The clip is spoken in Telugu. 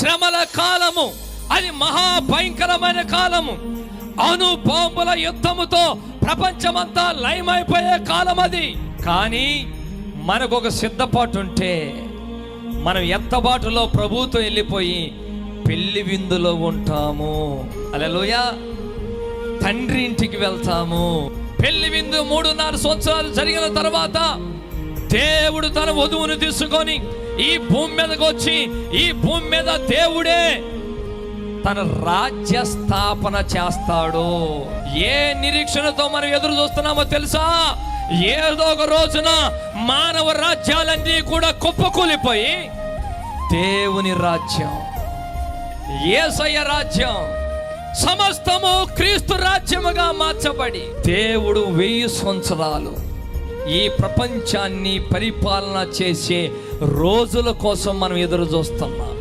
శ్రమల కాలము, అది మహాభయంకరమైన కాలము. అణుబాంబుల యుద్ధముతో ప్రపంచమంతా లయమైపోయే కాలం అది. కానీ మనకు ఒక సిద్ధపాటు ఉంటే మనం ఎత్తబాటులో ప్రభువుతో వెళ్ళిపోయి పెళ్లి విందులో ఉంటాము. హల్లెలూయా. తండ్రి ఇంటికి వెళ్తాము. పెళ్లి విందు 3.5 సంవత్సరాలు జరిగిన తర్వాత దేవుడు తన వధువును తీసుకొని ఈ భూమి మీదకి వచ్చి, ఈ భూమి మీద దేవుడే తన రాజ్య స్థాపన చేస్తాడు. ఏ నిరీక్షణతో మనం ఎదురు చూస్తున్నామో తెలుసా? ఏదో ఒక రోజున మానవ రాజ్యాలన్నీ కూడా కుప్పకూలిపోయి దేవుని రాజ్యం, యేసయ్య రాజ్యం, సమస్తము క్రీస్తు రాజ్యముగా మార్చబడి దేవుడు 1000 సంవత్సరాలు ఈ ప్రపంచాన్ని పరిపాలన చేసే రోజుల కోసం మనం ఎదురు చూస్తున్నాం.